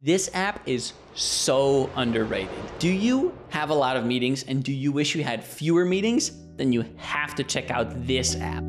This app is so underrated. Do you have a lot of meetings and do you wish you had fewer meetings? Then you have to check out this app.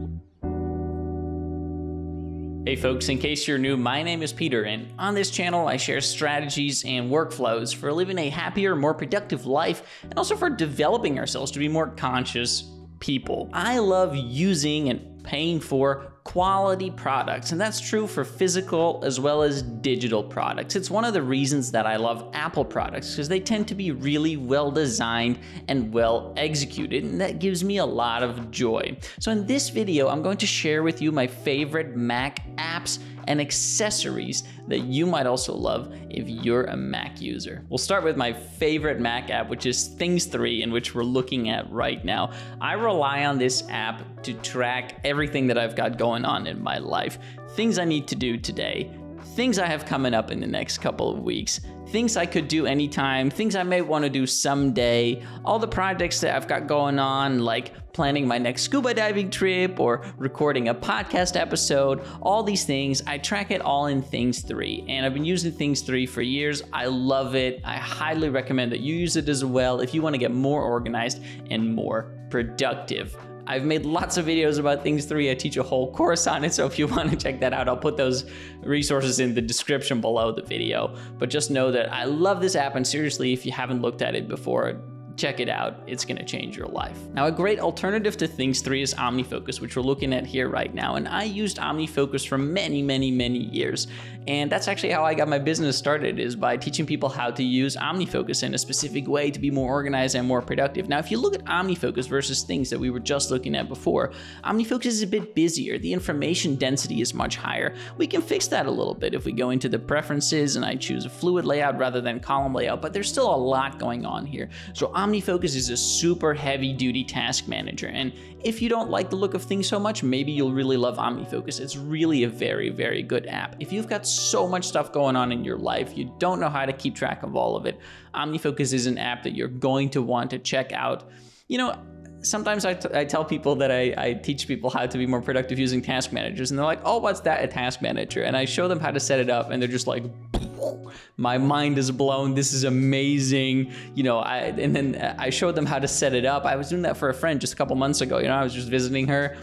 Hey folks, in case you're new, my name is Peter, and on this channel I share strategies and workflows for living a happier, more productive life, and also for developing ourselves to be more conscious people. I love using and paying for quality products, and that's true for physical as well as digital products. It's one of the reasons that I love Apple products, because they tend to be really well designed and well executed, and that gives me a lot of joy. So in this video, I'm going to share with you my favorite Mac apps and accessories that you might also love if you're a Mac user. We'll start with my favorite Mac app, which is Things 3, in which we're looking at right now. I rely on this app to track everything that I've got going on in my life. Things I need to do today, things I have coming up in the next couple of weeks, things I could do anytime, things I may want to do someday, all the projects that I've got going on, like planning my next scuba diving trip or recording a podcast episode, all these things, I track it all in Things 3. And I've been using Things 3 for years. I love it. I highly recommend that you use it as well if you want to get more organized and more productive. I've made lots of videos about Things 3. I teach a whole course on it, so if you want to check that out, I'll put those resources in the description below the video. But just know that I love this app, and seriously, if you haven't looked at it before, check it out. It's gonna change your life. Now, a great alternative to Things 3 is OmniFocus, which we're looking at here right now. And I used OmniFocus for many years. And that's actually how I got my business started, is by teaching people how to use OmniFocus in a specific way to be more organized and more productive. Now, if you look at OmniFocus versus Things that we were just looking at before, OmniFocus is a bit busier. The information density is much higher. We can fix that a little bit if we go into the preferences and I choose a fluid layout rather than column layout, but there's still a lot going on here. So OmniFocus is a super heavy-duty task manager, and if you don't like the look of things so much, maybe you'll really love OmniFocus. It's really a very good app. If you've got so much stuff going on in your life, you don't know how to keep track of all of it, OmniFocus is an app that you're going to want to check out. You know, sometimes I tell people that I teach people how to be more productive using task managers, and they're like, oh, what's that, a task manager? And I show them how to set it up, and they're just like, my mind is blown, this is amazing, you know. And then I showed them how to set it up. I was doing that for a friend just a couple months ago. You know, I was just visiting her,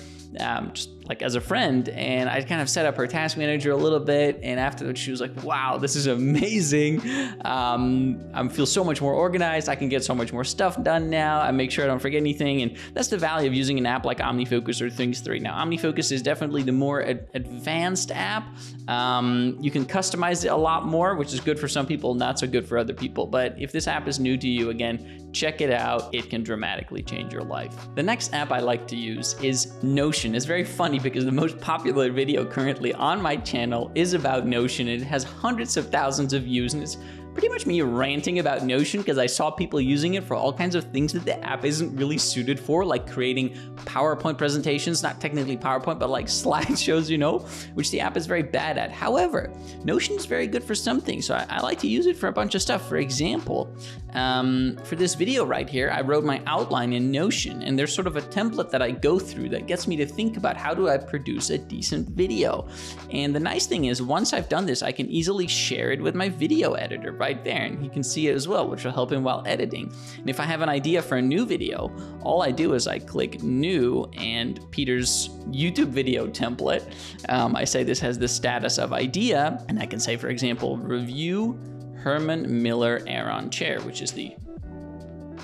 just like as a friend, and I kind of set up her task manager a little bit, and afterwards she was like, wow, this is amazing. I feel so much more organized. I can get so much more stuff done now. I make sure I don't forget anything, and that's the value of using an app like OmniFocus or Things 3. Now, OmniFocus is definitely the more advanced app. You can customize it a lot more, which is good for some people, not so good for other people. But if this app is new to you, again, check it out. It can dramatically change your life. The next app I like to use is Notion. It's very funny because the most popular video currently on my channel is about Notion. It has hundreds of thousands of views, and it's pretty much me ranting about Notion because I saw people using it for all kinds of things that the app isn't really suited for, like creating PowerPoint presentations, not technically PowerPoint, but like slideshows, you know, which the app is very bad at. However, Notion is very good for some things, so I like to use it for a bunch of stuff. For example, for this video right here, I wrote my outline in Notion, and there's sort of a template that I go through that gets me to think about how do I produce a decent video. And the nice thing is, once I've done this, I can easily share it with my video editor right there, and he can see it as well, which will help him while editing. And if I have an idea for a new video, all I do is I click new, and Peter's YouTube video template, I say this has the status of idea, and I can say, for example, review Herman Miller Aeron chair, which is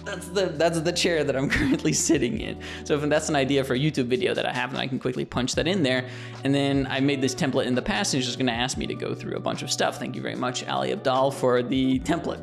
that's the chair that I'm currently sitting in. So if that's an idea for a YouTube video that I have, then I can quickly punch that in there. And then I made this template in the past, and it's just gonna ask me to go through a bunch of stuff. Thank you very much, Ali Abdaal, for the template.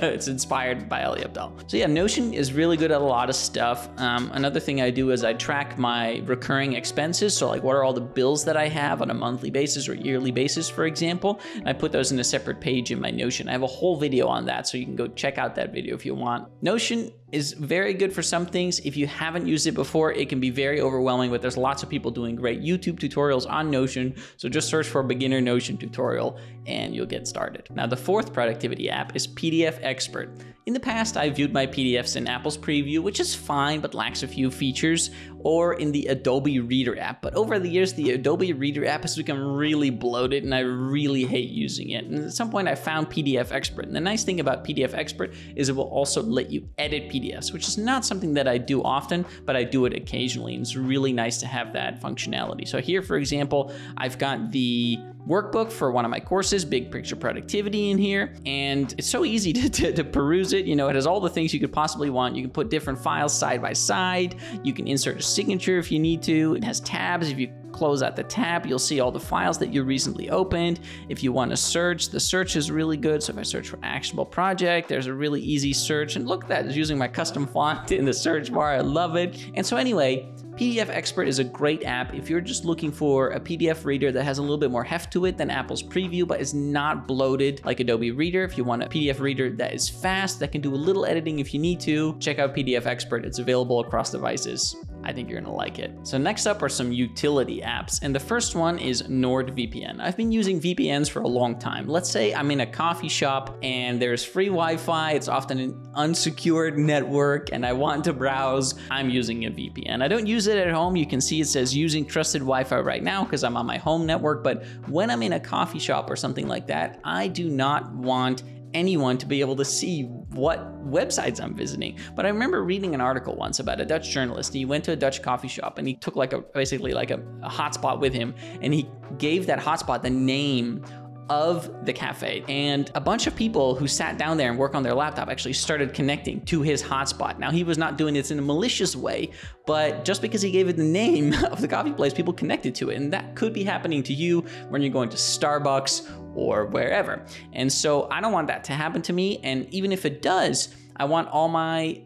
It's inspired by Ali Abdaal. So yeah, Notion is really good at a lot of stuff. Another thing I do is I track my recurring expenses. So like, what are all the bills that I have on a monthly basis or yearly basis, for example? And I put those in a separate page in my Notion. I have a whole video on that, so you can go check out that video if you want. Notion is very good for some things. If you haven't used it before, it can be very overwhelming, but there's lots of people doing great YouTube tutorials on Notion. So just search for beginner Notion tutorial and you'll get started. Now, the fourth productivity app is PDF Expert. In the past, I viewed my PDFs in Apple's Preview, which is fine, but lacks a few features, or in the Adobe Reader app. But over the years, the Adobe Reader app has become really bloated, and I really hate using it. And at some point, I found PDF Expert. And the nice thing about PDF Expert is it will also let you edit PDFs, which is not something that I do often, but I do it occasionally. And it's really nice to have that functionality. So here, for example, I've got the workbook for one of my courses, Big Picture Productivity, in here, and it's so easy to peruse it. You know, it has all the things you could possibly want. You can put different files side by side. You can insert a signature if you need to. It has tabs. If you close out the tab, you'll see all the files that you recently opened. If you want to search, the search is really good. So if I search for actionable project, there's a really easy search. And look at that, it's using my custom font in the search bar. I love it. And so anyway, PDF Expert is a great app if you're just looking for a PDF reader that has a little bit more heft to it than Apple's Preview, but is not bloated like Adobe Reader. If you want a PDF reader that is fast, that can do a little editing if you need to, check out PDF Expert. It's available across devices. I think you're gonna like it. So next up are some utility apps, and the first one is NordVPN. I've been using VPNs for a long time. Let's say I'm in a coffee shop and there's free Wi-Fi, it's often an unsecured network, and I want to browse, I'm using a VPN. I don't use it at home. You can see it says using trusted Wi-Fi right now because I'm on my home network, but when I'm in a coffee shop or something like that, I do not want anyone to be able to see what websites I'm visiting. But I remember reading an article once about a Dutch journalist. He went to a Dutch coffee shop and he took basically a hotspot with him, and he gave that hotspot the name of the cafe, and a bunch of people who sat down there and work on their laptop actually started connecting to his hotspot. Now, he was not doing this in a malicious way, but just because he gave it the name of the coffee place, people connected to it, and that could be happening to you when you're going to Starbucks or wherever. And so I don't want that to happen to me, and even if it does, I want all my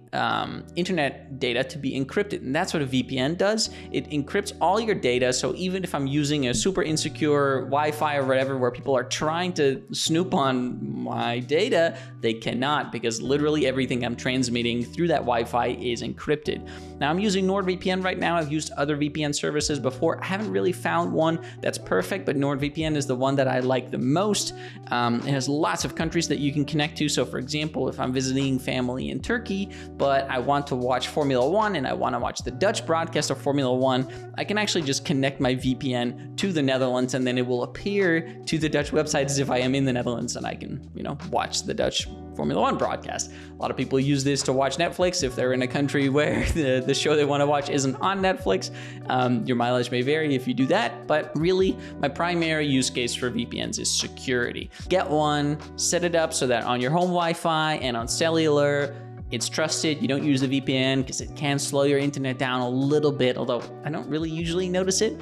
internet data to be encrypted, and that's what a VPN does. It encrypts all your data, so even if I'm using a super insecure Wi-Fi or whatever where people are trying to snoop on my data, they cannot, because literally everything I'm transmitting through that Wi-Fi is encrypted. Now, I'm using NordVPN right now. I've used other VPN services before. I haven't really found one that's perfect, but NordVPN is the one that I like the most. It has lots of countries that you can connect to. So for example, if I'm visiting family in Turkey, but I want to watch Formula One and I want to watch the Dutch broadcast of Formula One, I can actually just connect my VPN to the Netherlands, and then it will appear to the Dutch website as if I am in the Netherlands, and I can, watch the Dutch Formula One broadcast. A lot of people use this to watch Netflix if they're in a country where the show they want to watch isn't on Netflix. Your mileage may vary if you do that, but really my primary use case for VPNs is security. Get one, set it up so that on your home Wi-Fi and on cellular, it's trusted. You don't use the VPN because it can slow your internet down a little bit, although I don't really usually notice it.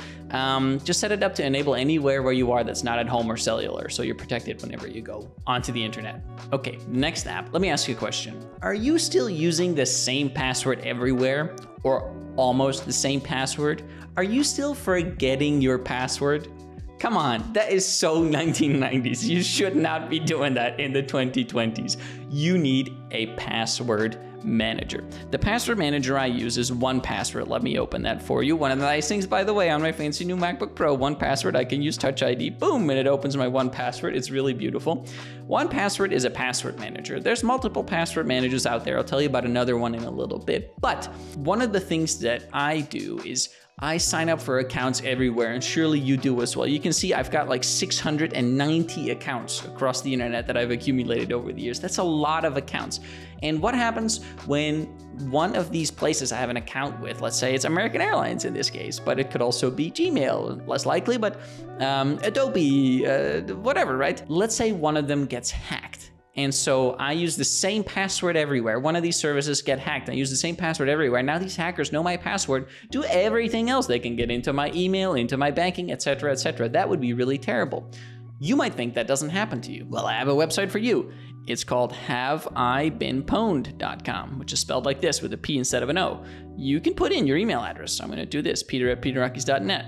Just set it up to enable anywhere where you are that's not at home or cellular, so you're protected whenever you go onto the internet. Okay, next app. Let me ask you a question. Are you still using the same password everywhere, or almost the same password? Are you still forgetting your password? Come on, that is so 1990s. You should not be doing that in the 2020s. You need a password manager. The password manager I use is 1Password. Let me open that for you. One of the nice things, by the way, on my fancy new MacBook Pro, 1Password, I can use Touch ID, boom, and it opens my 1Password. It's really beautiful. 1Password is a password manager. There's multiple password managers out there. I'll tell you about another one in a little bit. But one of the things that I do is I sign up for accounts everywhere, and surely you do as well. You can see I've got like 690 accounts across the internet that I've accumulated over the years. That's a lot of accounts. And what happens when one of these places I have an account with, let's say it's American Airlines in this case, but it could also be Gmail, less likely, but Adobe, whatever, right? Let's say one of them gets hacked. And so I use the same password everywhere. One of these services get hacked. I use the same password everywhere. Now these hackers know my password, do everything else. They can get into my email, into my banking, etc., etc. That would be really terrible. You might think that doesn't happen to you. Well, I have a website for you. It's called haveibeenpwned.com, which is spelled like this with a P instead of an O. You can put in your email address. So I'm going to do this, peter@peterhawkins.net.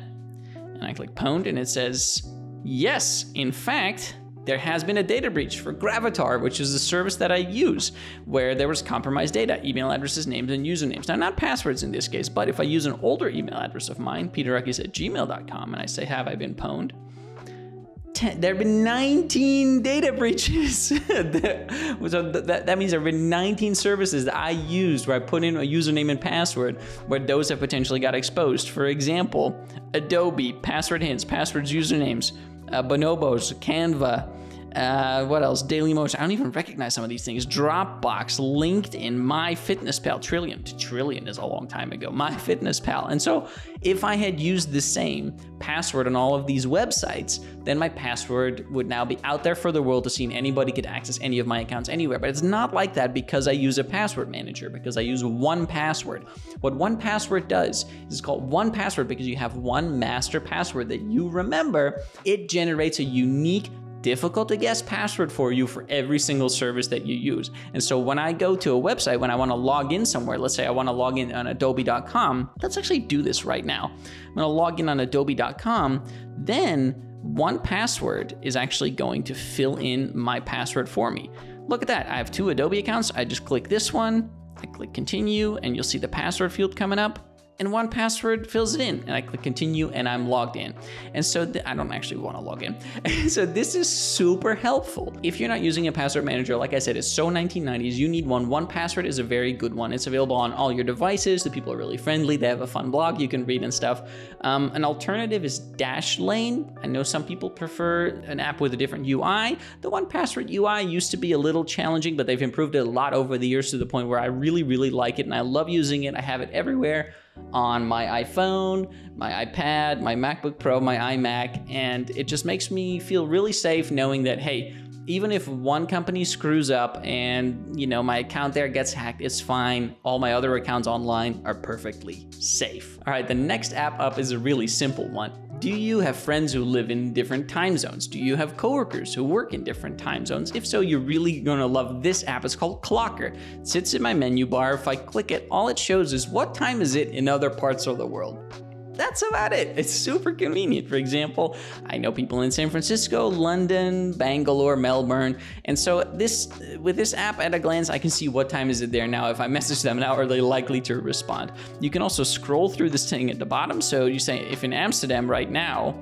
And I click pwned, and it says, yes, in fact, there has been a data breach for Gravatar, which is the service that I use, where there was compromised data, email addresses, names, and usernames. Now, not passwords in this case, but if I use an older email address of mine, peterhawkins@gmail.com, and I say, have I been pwned? there have been 19 data breaches. So that means there have been 19 services that I used where I put in a username and password where those have potentially got exposed. For example, Adobe, password hints, passwords, usernames, Bonobos, Canva, what else? Dailymotion. I don't even recognize some of these things. Dropbox, LinkedIn, MyFitnessPal. Trillion is a long time ago. MyFitnessPal. And so if I had used the same password on all of these websites, then my password would now be out there for the world to see, and anybody could access any of my accounts anywhere. But it's not like that because I use a password manager, because I use 1Password. What 1Password does is it's called 1Password because you have one master password that you remember. It generates a unique, difficult to guess password for you for every single service that you use. And so when I go to a website, when I want to log in somewhere, let's say I want to log in on adobe.com, let's actually do this right now. I'm going to log in on adobe.com, then 1Password is actually going to fill in my password for me. Look at that. I have 2 Adobe accounts. I just click this one, I click continue, and you'll see the password field coming up. And 1Password fills it in, and I click continue, and I'm logged in. And so I don't actually want to log in. So this is super helpful. If you're not using a password manager, like I said, it's so 1990s, you need one. 1Password is a very good one. It's available on all your devices. The people are really friendly. They have a fun blog you can read and stuff. An alternative is Dashlane. I know some people prefer an app with a different UI. The 1Password UI used to be a little challenging, but they've improved it a lot over the years to the point where I really, really like it, and I love using it. I have it everywhere. On my iPhone, my iPad, my MacBook Pro, my iMac, and it just makes me feel really safe knowing that, hey, even if one company screws up and, you know, my account there gets hacked, it's fine. All my other accounts online are perfectly safe. All right, the next app up is a really simple one. Do you have friends who live in different time zones? Do you have coworkers who work in different time zones? If so, you're really gonna love this app. It's called Clocker. It sits in my menu bar. If I click it, all it shows is what time is it in other parts of the world. That's about it. It's super convenient. For example, I know people in San Francisco, London, Bangalore, Melbourne. And so with this app at a glance, I can see what time is it there now. If I message them now, are they likely to respond? You can also scroll through this thing at the bottom. So you say, if in Amsterdam right now,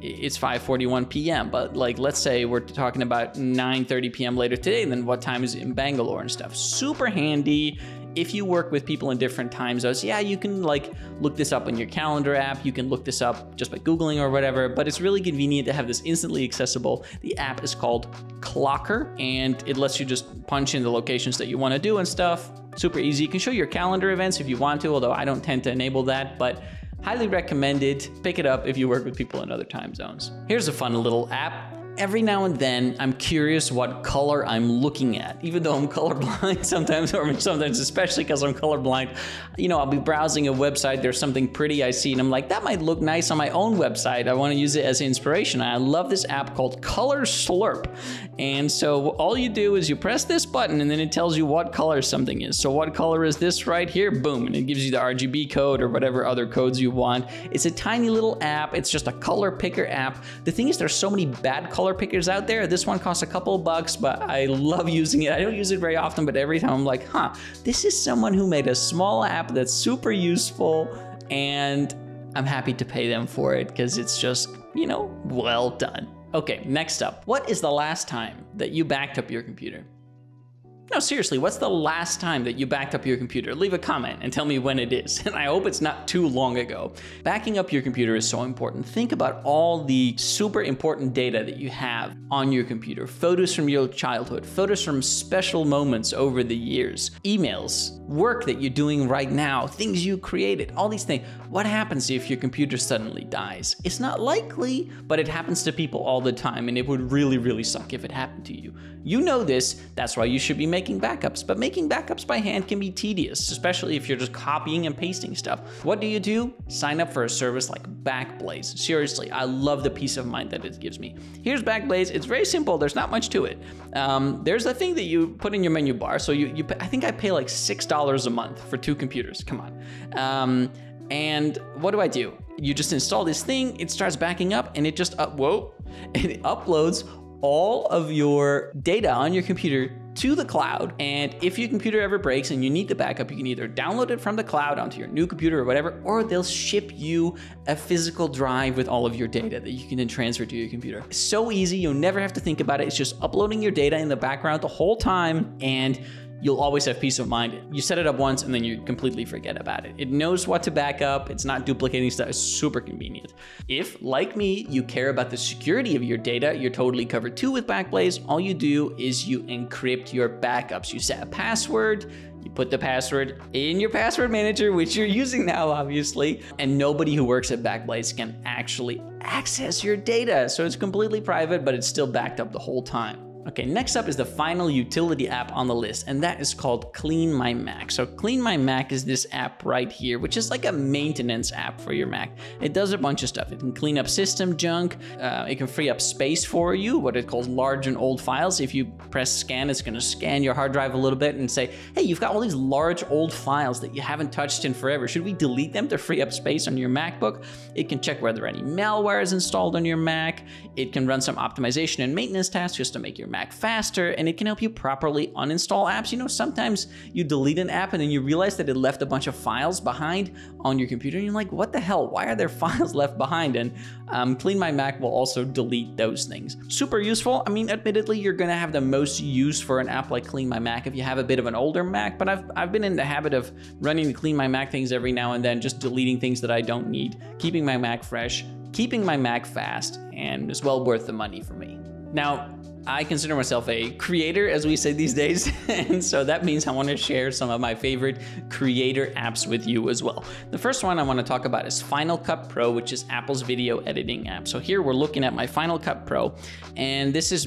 it's 5:41 p.m. But like, let's say we're talking about 9:30 p.m. later today, then what time is it in Bangalore and stuff? Super handy. If you work with people in different time zones, yeah, you can like look this up on your calendar app. You can look this up just by Googling or whatever, but it's really convenient to have this instantly accessible. The app is called Clocker, and it lets you just punch in the locations that you want to do and stuff. Super easy. You can show your calendar events if you want to, although I don't tend to enable that, but highly recommended. Pick it up if you work with people in other time zones. Here's a fun little app. Every now and then, I'm curious what color I'm looking at, even though I'm colorblind sometimes, or sometimes especially because I'm colorblind. You know, I'll be browsing a website, there's something pretty I see, and I'm like, that might look nice on my own website. I want to use it as inspiration. I love this app called Color Slurp. And so all you do is you press this button, and then it tells you what color something is. So what color is this right here? Boom, and it gives you the RGB code or whatever other codes you want. It's a tiny little app. It's just a color picker app. The thing is, there's so many bad color pickers out there. This one costs a couple of bucks, but I love using it. I don't use it very often, but every time I'm like, huh, this is someone who made a small app that's super useful, and I'm happy to pay them for it because it's just, you know, well done. Okay, next up. What is the last time that you backed up your computer? No, seriously, what's the last time that you backed up your computer? Leave a comment and tell me when it is, and I hope it's not too long ago. Backing up your computer is so important. Think about all the super important data that you have on your computer. Photos from your childhood, photos from special moments over the years, emails, work that you're doing right now, things you created, all these things. What happens if your computer suddenly dies? It's not likely, but it happens to people all the time, and it would really, really suck if it happened to you. You know this, that's why you should be making backups, but making backups by hand can be tedious, especially if you're just copying and pasting stuff. What do? Sign up for a service like Backblaze. Seriously, I love the peace of mind that it gives me. Here's Backblaze. It's very simple. There's not much to it. There's a thing that you put in your menu bar. So I think I pay like $6 a month for 2 computers. Come on. And what do? You just install this thing. It starts backing up, and it just it uploads all of your data on your computer to the cloud. And if your computer ever breaks and you need the backup, you can either download it from the cloud onto your new computer or whatever, or they'll ship you a physical drive with all of your data that you can then transfer to your computer. It's so easy, you'll never have to think about it. It's just uploading your data in the background the whole time, and you'll always have peace of mind. You set it up once and then you completely forget about it. It knows what to back up. It's not duplicating stuff. It's super convenient. If, like me, you care about the security of your data, you're totally covered too with Backblaze. All you do is you encrypt your backups. You set a password, you put the password in your password manager, which you're using now, obviously, and nobody who works at Backblaze can actually access your data. So it's completely private, but it's still backed up the whole time. Okay, next up is the final utility app on the list, and that is called Clean My Mac. So Clean My Mac is this app right here, which is like a maintenance app for your Mac. It does a bunch of stuff. It can clean up system junk. It can free up space for you, what it calls large and old files. If you press scan, it's gonna scan your hard drive a little bit and say, hey, you've got all these large old files that you haven't touched in forever. Should we delete them to free up space on your MacBook? It can check whether any malware is installed on your Mac. It can run some optimization and maintenance tasks just to make your Mac faster, and it can help you properly uninstall apps. You know, sometimes you delete an app and then you realize that it left a bunch of files behind on your computer, and you're like, what the hell? Why are there files left behind? And Clean My Mac will also delete those things. Super useful. I mean, admittedly, you're gonna have the most use for an app like Clean My Mac if you have a bit of an older Mac, but I've been in the habit of running the Clean My Mac things every now and then, just deleting things that I don't need, keeping my Mac fresh, keeping my Mac fast, and it's well worth the money for me. Now, I consider myself a creator, as we say these days, and so that means I want to share some of my favorite creator apps with you as well. The first one I want to talk about is Final Cut Pro, which is Apple's video editing app. So here we're looking at my Final Cut Pro, and this is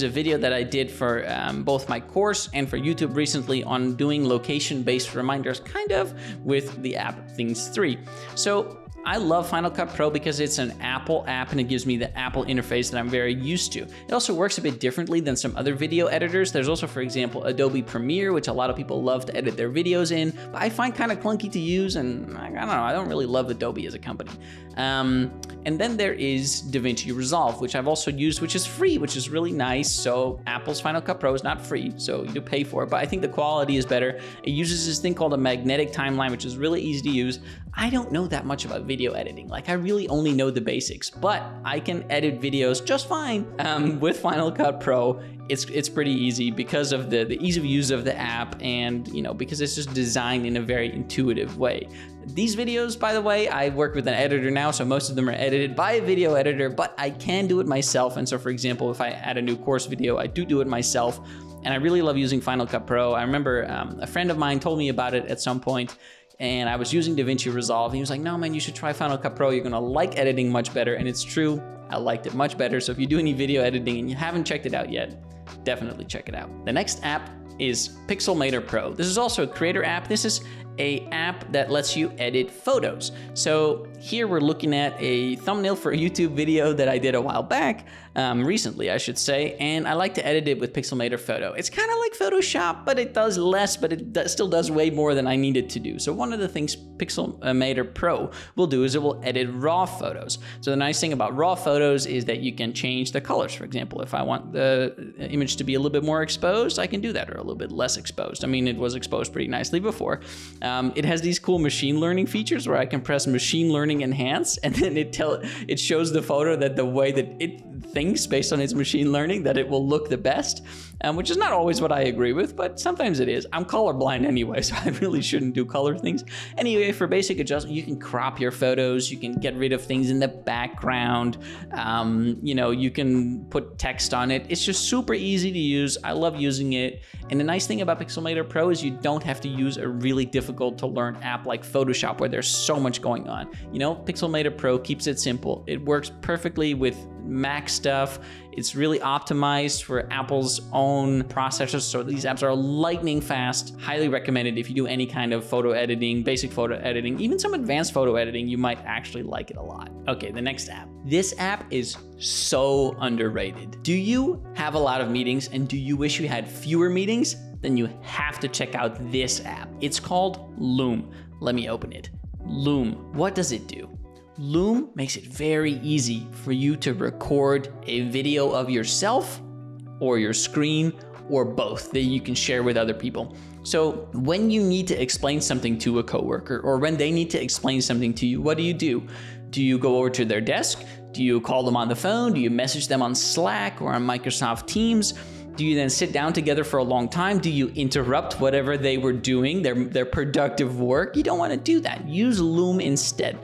a video that I did for both my course and for YouTube recently on doing location-based reminders, kind of with the app Things 3. So I love Final Cut Pro because it's an Apple app and it gives me the Apple interface that I'm very used to. It also works a bit differently than some other video editors. There's also, for example, Adobe Premiere, which a lot of people love to edit their videos in, but I find kind of clunky to use, and I don't know, I don't really love Adobe as a company. And then there is DaVinci Resolve, which I've also used, which is free, which is really nice. So Apple's Final Cut Pro is not free, so you do pay for it, but I think the quality is better. It uses this thing called a magnetic timeline, which is really easy to use. I don't know that much about video editing. Like, I really only know the basics, but I can edit videos just fine with Final Cut Pro. It's pretty easy because of the ease of use of the app, and because it's just designed in a very intuitive way. These videos, by the way, I work with an editor now, so most of them are edited by a video editor, but I can do it myself. And so, for example, if I add a new course video, I do it myself, and I really love using Final Cut Pro. I remember a friend of mine told me about it at some point, and I was using DaVinci Resolve, and he was like, no, man, you should try Final Cut Pro. You're gonna like editing much better, and it's true. I liked it much better. So if you do any video editing and you haven't checked it out yet, definitely check it out. The next app is Pixelmator Pro. This is also a creator app. This is an app that lets you edit photos. So here we're looking at a thumbnail for a YouTube video that I did a while back, recently I should say, and I like to edit it with Pixelmator Photo. It's kind of like Photoshop, but it does less, but it still does way more than I need it to do. So one of the things Pixelmator Pro will do is it will edit raw photos. So the nice thing about raw photos is that you can change the colors. For example, if I want the image to be a little bit more exposed, I can do that, or a little bit less exposed. I mean, it was exposed pretty nicely before. It has these cool machine learning features where I can press machine learning enhance, and then it shows the photo that the way that it thinks based on its machine learning that it will look the best, which is not always what I agree with, but sometimes it is. I'm colorblind anyway, so I really shouldn't do color things. Anyway, for basic adjustment, you can crop your photos, you can get rid of things in the background, you can put text on it. It's just super easy to use. I love using it. And the nice thing about Pixelmator Pro is you don't have to use a really difficult to learn app like Photoshop where there's so much going on. Pixelmator Pro keeps it simple. It works perfectly with Mac stuff. It's really optimized for Apple's own processors, so these apps are lightning fast. Highly recommended if you do any kind of photo editing, basic photo editing, even some advanced photo editing, you might actually like it a lot. Okay, the next app. This app is so underrated. Do you have a lot of meetings and do you wish you had fewer meetings? Then you have to check out this app. It's called Loom. Let me open it. Loom, what does it do? Loom makes it very easy for you to record a video of yourself or your screen or both that you can share with other people. So when you need to explain something to a coworker or when they need to explain something to you, what do? Do you go over to their desk? Do you call them on the phone? Do you message them on Slack or on Microsoft Teams? Do you then sit down together for a long time? Do you interrupt whatever they were doing, their productive work? You don't want to do that. Use Loom instead.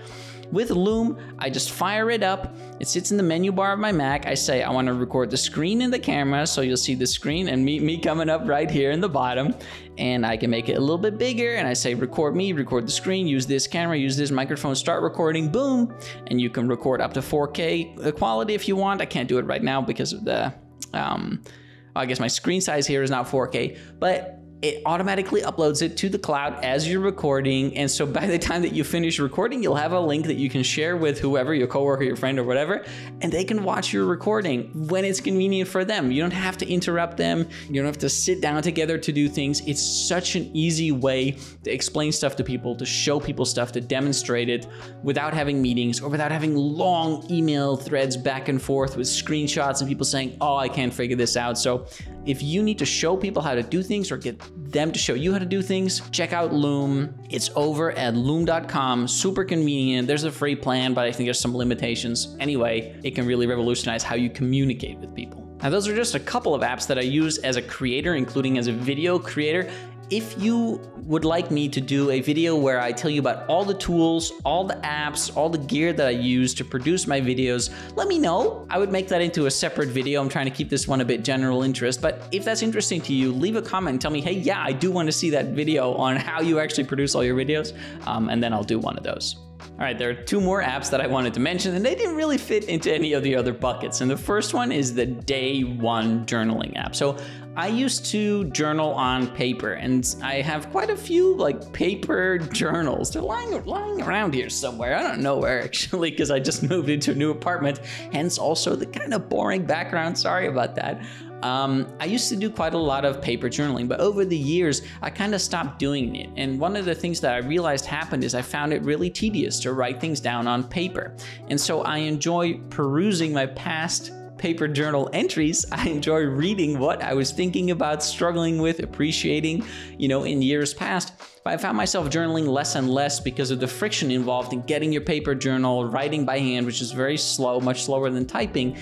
With Loom, I just fire it up. It sits in the menu bar of my Mac. I say I want to record the screen and the camera, so you'll see the screen and me coming up right here in the bottom. And I can make it a little bit bigger, and I say record me, record the screen, use this camera, use this microphone, start recording, boom. And you can record up to 4K quality if you want. I can't do it right now because of the, I guess my screen size here is not 4K, but it automatically uploads it to the cloud as you're recording. And so by the time that you finish recording, you'll have a link that you can share with whoever, your coworker, your friend, or whatever, and they can watch your recording when it's convenient for them. You don't have to interrupt them. You don't have to sit down together to do things. It's such an easy way to explain stuff to people, to show people stuff, to demonstrate it without having meetings or without having long email threads back and forth with screenshots and people saying, oh, I can't figure this out. So if you need to show people how to do things or get them to show you how to do things, check out Loom. It's over at loom.com. Super convenient. There's a free plan, but I think there's some limitations. Anyway, it can really revolutionize how you communicate with people. Now, those are just a couple of apps that I use as a creator, including as a video creator. If you would like me to do a video where I tell you about all the tools, all the apps, all the gear that I use to produce my videos, let me know. I would make that into a separate video. I'm trying to keep this one a bit general interest, but if that's interesting to you, leave a comment and tell me, hey, yeah, I do want to see that video on how you actually produce all your videos, and then I'll do one of those. All right, there are two more apps that I wanted to mention, and they didn't really fit into any of the other buckets. And the first one is the Day One journaling app. So I used to journal on paper, and I have quite a few like paper journals. They're lying around here somewhere. I don't know where actually, because I just moved into a new apartment, hence also the kind of boring background. Sorry about that. I used to do quite a lot of paper journaling, but over the years, I kind of stopped doing it. And one of the things that I realized happened is I found it really tedious to write things down on paper. And so I enjoy perusing my past paper journal entries. I enjoy reading what I was thinking about, struggling with, appreciating, in years past. But I found myself journaling less and less because of the friction involved in getting your paper journal, writing by hand, which is very slow, much slower than typing.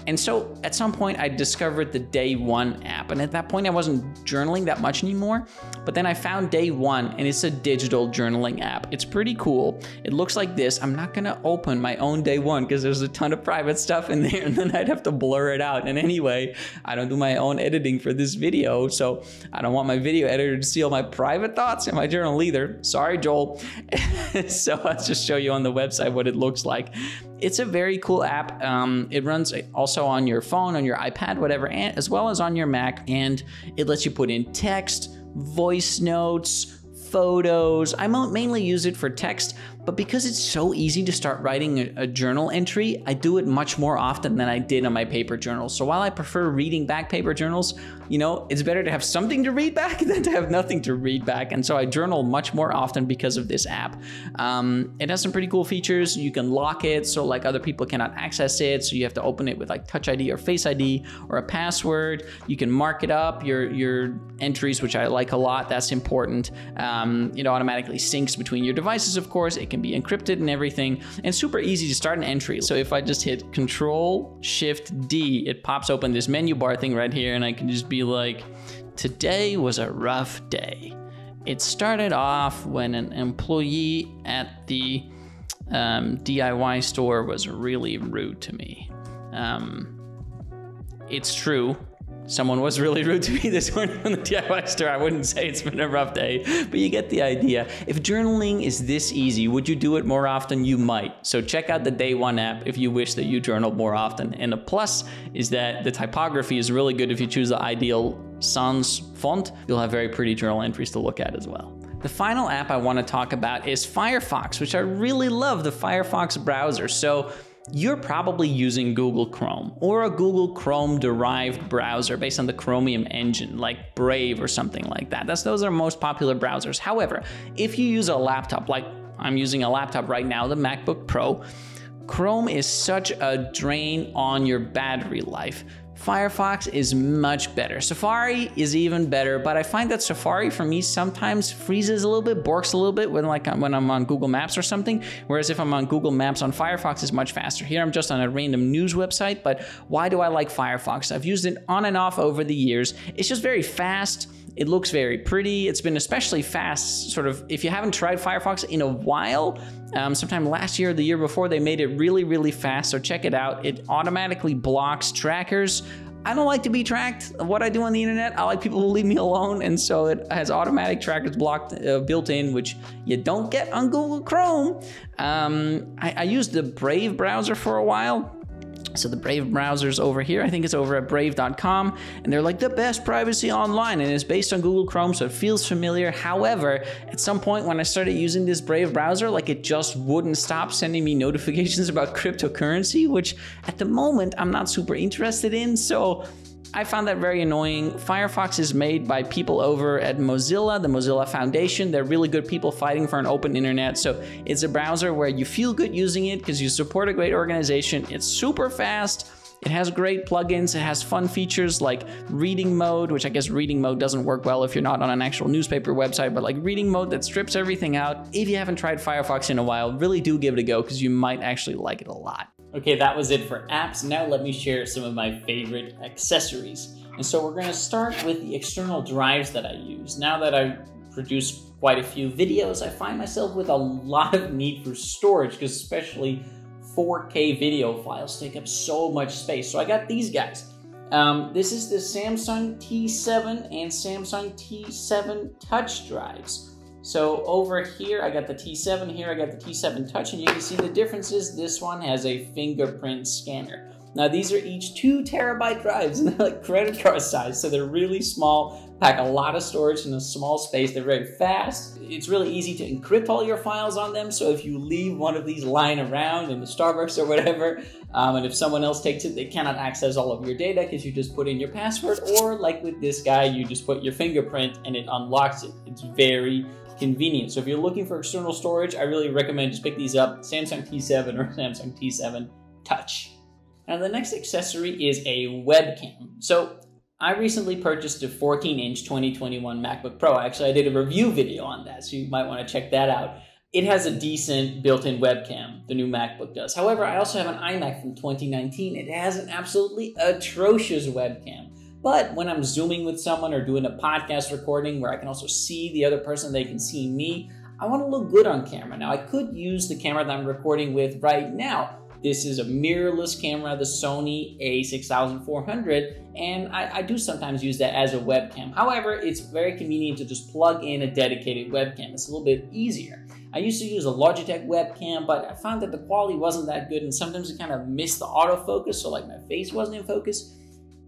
And so at some point I discovered the Day One app, and at that point I wasn't journaling that much anymore, but then I found Day One, and it's a digital journaling app. It's pretty cool. It looks like this. I'm not gonna open my own Day One because there's a ton of private stuff in there and then I'd have to blur it out. And anyway, I don't do my own editing for this video, so I don't want my video editor to steal my private thoughts in my journal either. Sorry, Joel. So I'll just show you on the website what it looks like. It's a very cool app. It runs also on your phone, on your iPad, whatever, and as well as on your Mac. And it lets you put in text, voice notes, photos. I mainly use it for text, but because it's so easy to start writing a journal entry, I do it much more often than I did on my paper journals. So while I prefer reading back paper journals, it's better to have something to read back than to have nothing to read back. And so I journal much more often because of this app. It has some pretty cool features. You can lock it so like other people cannot access it. So you have to open it with like Touch ID or Face ID or a password. You can mark it up, your entries, which I like a lot. That's important. It automatically syncs between your devices, of course. It can be encrypted and everything, and super easy to start an entry. So if I just hit Control-Shift-D, it pops open this menu bar thing right here, and I can just be like, today was a rough day. It started off when an employee at the DIY store was really rude to me. It's true. Someone was really rude to me this morning from the DIY store. I wouldn't say it's been a rough day, but you get the idea. If journaling is this easy, would you do it more often? You might. So check out the Day One app if you wish that you journal more often. And the plus is that the typography is really good. If you choose the ideal sans font, you'll have very pretty journal entries to look at as well. The final app I want to talk about is Firefox, which I really love, the Firefox browser. So you're probably using Google Chrome or a Google Chrome derived browser based on the Chromium engine, like Brave or something like that. Those are most popular browsers. However, if you use a laptop like I'm using a laptop right now, the MacBook Pro. Chrome is such a drain on your battery life. Firefox is much better. Safari is even better, but I find that Safari for me sometimes freezes a little bit, borks a little bit when I'm on Google Maps or something, whereas if I'm on Google Maps on Firefox, it's much faster. Here I'm just on a random news website, but why do I like Firefox? I've used it on and off over the years. It's just very fast. It looks very pretty. It's been especially fast, sort of, if you haven't tried Firefox in a while, sometime last year or the year before, they made it really, really fast, so check it out. It automatically blocks trackers. I don't like to be tracked. What I do on the internet, I like people to leave me alone, and so it has automatic trackers blocked, built in, which you don't get on Google Chrome. I used the Brave browser for a while. So the Brave browser's over here. I think it's over at brave.com, and they're like the best privacy online, and it's based on Google Chrome, so it feels familiar. However, at some point when I started using this Brave browser, like it just wouldn't stop sending me notifications about cryptocurrency, which at the moment I'm not super interested in. So I found that very annoying. Firefox is made by people over at Mozilla, the Mozilla Foundation. They're really good people fighting for an open internet. So it's a browser where you feel good using it because you support a great organization. It's super fast. It has great plugins. It has fun features like reading mode, which I guess reading mode doesn't work well if you're not on an actual newspaper website, but like reading mode that strips everything out. If you haven't tried Firefox in a while, really do give it a go because you might actually like it a lot. Okay, that was it for apps. Now let me share some of my favorite accessories. And so we're gonna start with the external drives that I use. Now that I've produced quite a few videos, I find myself with a lot of need for storage, because especially 4K video files take up so much space. So I got these guys. This is the Samsung T7 and Samsung T7 Touch drives. So over here, I got the T7, here I got the T7 Touch, and you can see the differences. This one has a fingerprint scanner. Now these are each 2 terabyte drives, and they're like credit card size, so they're really small, pack a lot of storage in a small space, they're very fast. It's really easy to encrypt all your files on them, so if you leave one of these lying around in the Starbucks or whatever, and if someone else takes it, they cannot access all of your data because you just put in your password, or like with this guy, you just put your fingerprint and it unlocks it. It's very convenient. So if you're looking for external storage, I really recommend just pick these up, Samsung T7 or Samsung T7 Touch. Now the next accessory is a webcam. So I recently purchased a 14-inch 2021 MacBook Pro. Actually, I did a review video on that, so you might want to check that out. It has a decent built-in webcam, the new MacBook does. However, I also have an iMac from 2019. It has an absolutely atrocious webcam. But when I'm Zooming with someone or doing a podcast recording where I can also see the other person, they can see me, I want to look good on camera. Now, I could use the camera that I'm recording with right now. This is a mirrorless camera, the Sony a6400, and I do sometimes use that as a webcam. However, it's very convenient to just plug in a dedicated webcam. It's a little bit easier. I used to use a Logitech webcam, but I found that the quality wasn't that good, and sometimes it kind of missed the autofocus, so like my face wasn't in focus.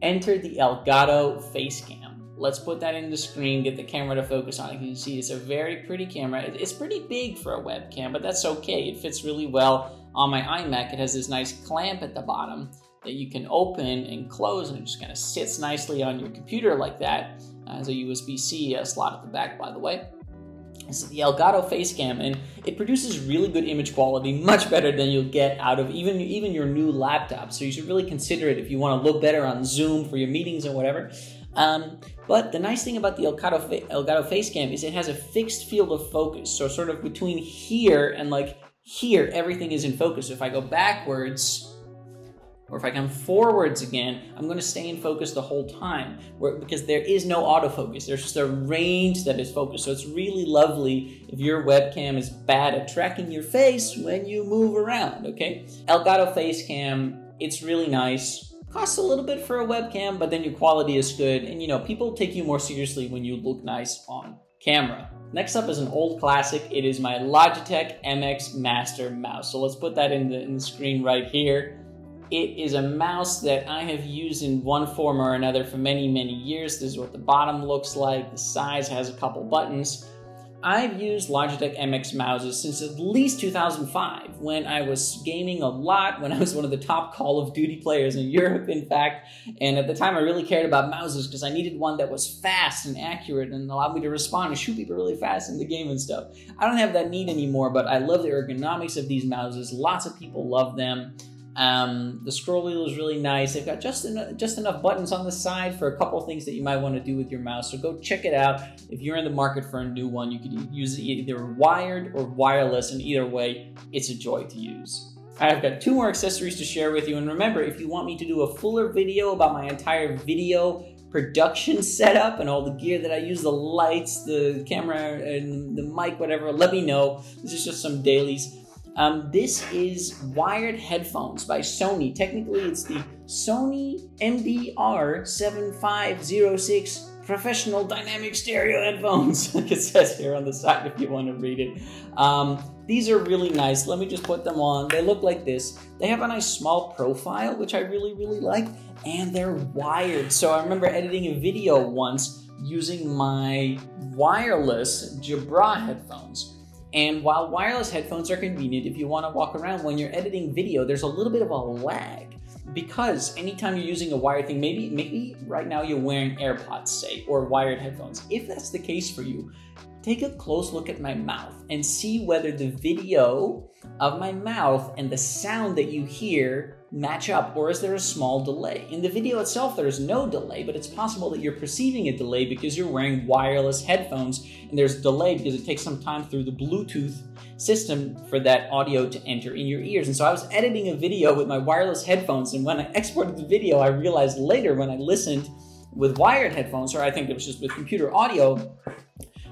Enter the Elgato Facecam. Let's put that in the screen, get the camera to focus on it. You can see it's a very pretty camera. It's pretty big for a webcam, but that's okay. It fits really well on my iMac. It has this nice clamp at the bottom that you can open and close, and it just kind of sits nicely on your computer like that. There's a USB-C slot at the back, by the way. This is the Elgato Facecam, and it produces really good image quality, much better than you'll get out of even your new laptop. So you should really consider it if you want to look better on Zoom for your meetings and whatever. But the nice thing about the Elgato Facecam is it has a fixed field of focus. So sort of between here and like here, everything is in focus. So if I go backwards, or if I come forwards again, I'm going to stay in focus the whole time, because there is no autofocus. There's just a range that is focused. So it's really lovely if your webcam is bad at tracking your face when you move around, okay? Elgato Facecam, it's really nice. Costs a little bit for a webcam, but then your quality is good. And you know, people take you more seriously when you look nice on camera. Next up is an old classic. It is my Logitech MX Master mouse. So let's put that in the screen right here. It is a mouse that I have used in one form or another for many, many years. This is what the bottom looks like. The size has a couple buttons. I've used Logitech MX mouses since at least 2005, when I was gaming a lot, when I was one of the top Call of Duty players in Europe, in fact. And at the time, I really cared about mouses because I needed one that was fast and accurate and allowed me to respond and shoot people really fast in the game and stuff. I don't have that need anymore, but I love the ergonomics of these mouses. Lots of people love them. The scroll wheel is really nice. They've got just enough buttons on the side for a couple of things that you might want to do with your mouse. So go check it out. If you're in the market for a new one, you could use it either wired or wireless, and either way, it's a joy to use. All right, I've got 2 more accessories to share with you. And remember, if you want me to do a fuller video about my entire video production setup and all the gear that I use, the lights, the camera, and the mic, whatever, let me know. This is just some dailies. This is wired headphones by Sony. Technically, it's the Sony MDR7506 Professional Dynamic Stereo Headphones, like it says here on the side if you want to read it. These are really nice. Let me just put them on. They look like this. They have a nice small profile, which I really, really like, and they're wired. So I remember editing a video once using my wireless Jabra headphones. And while wireless headphones are convenient, if you want to walk around when you're editing video, there's a little bit of a lag, because anytime you're using a wired thing, maybe right now you're wearing AirPods, say, or wired headphones. If that's the case for you, take a close look at my mouth and see whether the video of my mouth and the sound that you hear match up, or is there a small delay? In the video itself, there's no delay, but it's possible that you're perceiving a delay because you're wearing wireless headphones, and there's a delay because it takes some time through the Bluetooth system for that audio to enter in your ears. And so I was editing a video with my wireless headphones, and when I exported the video, I realized later when I listened with wired headphones, or I think it was just with computer audio,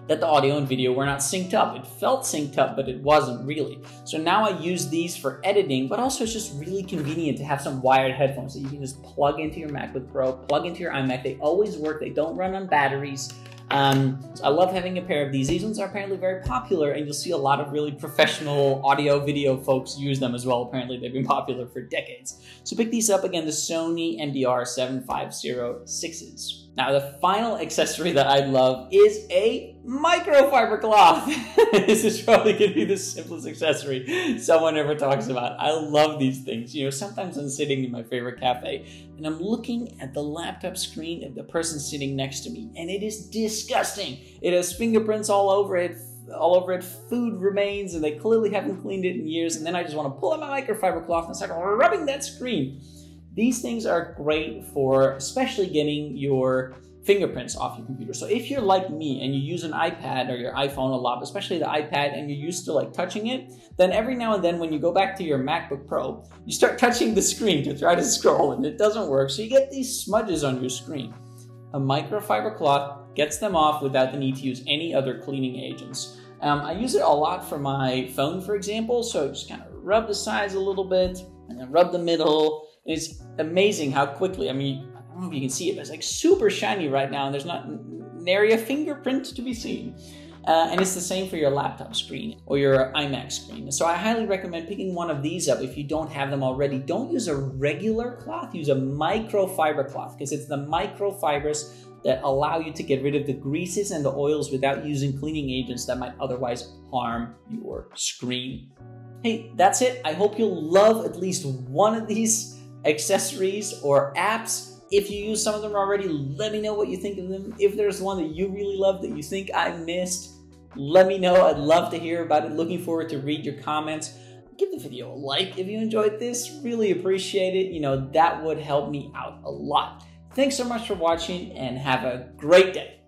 that the audio and video were not synced up. It felt synced up, but it wasn't really. So now I use these for editing, but also it's just really convenient to have some wired headphones that you can just plug into your MacBook Pro, plug into your iMac. They always work. They don't run on batteries. So I love having a pair of these. These ones are apparently very popular, and you'll see a lot of really professional audio video folks use them as well. Apparently they've been popular for decades. So pick these up. Again, the Sony MDR7506s. Now the final accessory that I love is a microfiber cloth. This is probably going to be the simplest accessory someone ever talks about. I love these things. You know, sometimes I'm sitting in my favorite cafe and I'm looking at the laptop screen of the person sitting next to me, and it is disgusting. It has fingerprints all over it, food remains, and they clearly haven't cleaned it in years. And then I just want to pull out my microfiber cloth and start rubbing that screen. These things are great for especially getting your fingerprints off your computer. So if you're like me and you use an iPad or your iPhone a lot, especially the iPad, and you're used to like touching it, then every now and then when you go back to your MacBook Pro, you start touching the screen to try to scroll and it doesn't work. So you get these smudges on your screen. A microfiber cloth gets them off without the need to use any other cleaning agents. I use it a lot for my phone, for example. So just kind of rub the sides a little bit and then rub the middle. And it's amazing how quickly, I mean, I don't know if you can see it, but it's like super shiny right now, and there's not nary a fingerprint to be seen. And it's the same for your laptop screen or your iMac screen. So I highly recommend picking one of these up if you don't have them already. Don't use a regular cloth, use a microfiber cloth, because it's the microfibers that allow you to get rid of the greases and the oils without using cleaning agents that might otherwise harm your screen. Hey, that's it. I hope you'll love at least one of these accessories or apps. If you use some of them already, let me know what you think of them. If there's one that you really love that you think I missed, let me know. I'd love to hear about it. Looking forward to read your comments. Give the video a like if you enjoyed this. Really appreciate it. You know, that would help me out a lot. Thanks so much for watching, and have a great day.